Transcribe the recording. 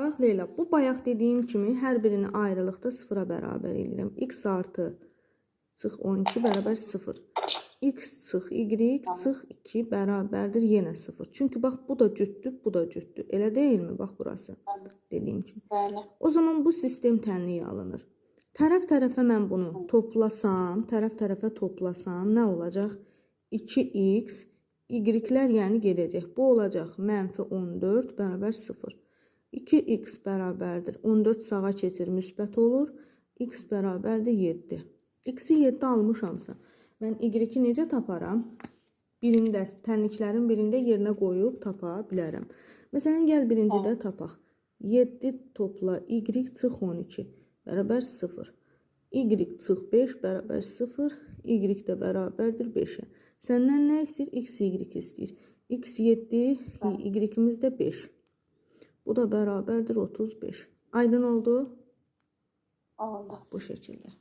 Bax Leyla, bu bayaq dediyim kimi hər birini ayrılıqda sıfıra bərabər edirəm. X artı çıx 12 bərabər 0. X çıx Y çıx 2 bərabərdir yenə 0. Çünki bax bu da cütdür, bu da cütdür. Elə deyilmi? Bax burası. Dediyim kimi. Bəli. O zaman bu sistem tənliyə alınır. Tərəf-tərəfə mən bunu toplasam, tərəf-tərəfə toplasam nə olacaq? 2x, y-lər yəni gedəcək. Bu olacaq mənfi 14 bərabər 0. 2x bərabərdir. 14 sağa keçir, müsbət olur. X bərabərdir 7. X-i 7 almışamsa, mən y-i necə taparam? Birində, tənliklərin birində yerinə qoyub tapa bilərəm. Məsələn, gəl birincidə tapaq. 7 topla y çıx 12 bərabər 0. Y çıx 5 bərabər 0. Y də bərabərdir 5-ə. Səndən nə istəyir? X, y istəyir. X 7, y-imiz də 5. Bu da bərabərdir 35. Aydın oldu? Oldu. Bu şəkildə.